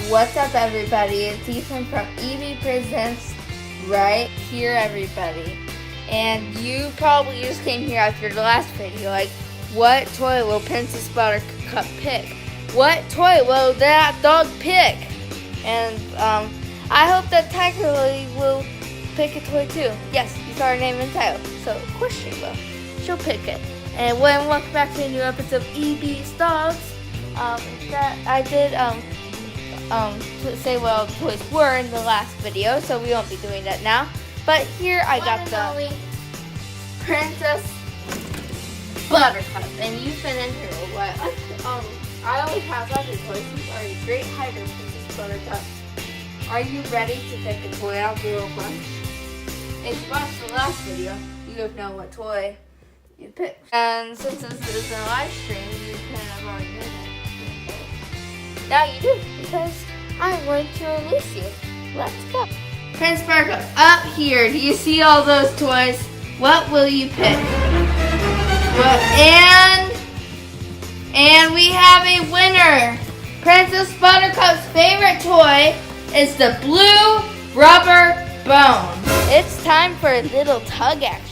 What's up, everybody? It's Ethan from Evie Presents right here, everybody. And you probably just came here after the last video, like, what toy will Princess Buttercup pick? What toy will that dog pick? And I hope that Tiger Lily will pick a toy too. Yes, you saw her name and title, so of course she will. She'll pick it. And welcome back to a new episode of EB's Dogs. That I did say what toys were in the last video, so we won't be doing that now. But here I got the Princess Buttercup, and you've been in here a while. I always have other toys. You are a great hider, Princess Buttercup. Are you ready to pick a toy out the little bunch? If you watched the last video, you would know what toy you picked. And since this is a live stream, you kind of already know that. Now you do, because I'm going to release you. Let's go. Prince Buttercup, up here, do you see all those toys? What will you pick? And we have a winner. Princess Buttercup's favorite toy is the blue rubber bone. It's time for a little tug action.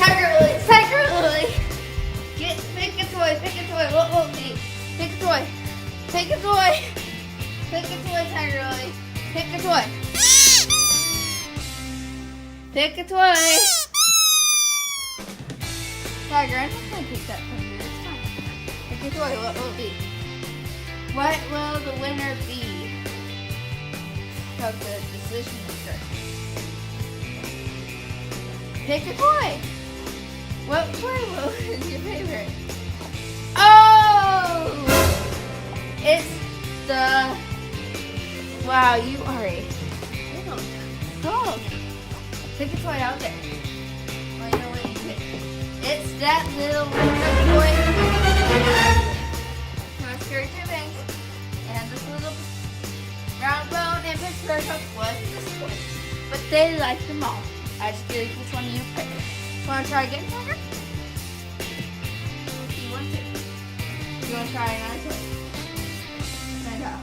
Tiger Lily. Pick a toy. What will it be? Pick a toy, Tiger Lily. Pick a toy. Tiger, I'm not going to take that from you. It's fine. Pick a toy. What will it be? What will the winner be? Of the decision maker. Pick a toy. What toy is your favorite? Oh! It's the... Wow, you are a dog. Take a toy out there. Well, you know what you pick. It's that little toy. My skirt tubing. And this little round bone and Pittsburgh Cup was this toy. But they like them all. I just feel like which one you pick. Want to try again, Tiger? You want to? You want to try another toy? Find out.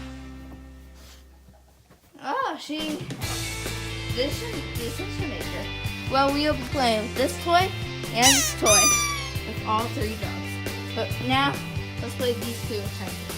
Oh, decision maker. Well, we'll be playing with this toy and this toy with all three dogs. But now, let's play these two.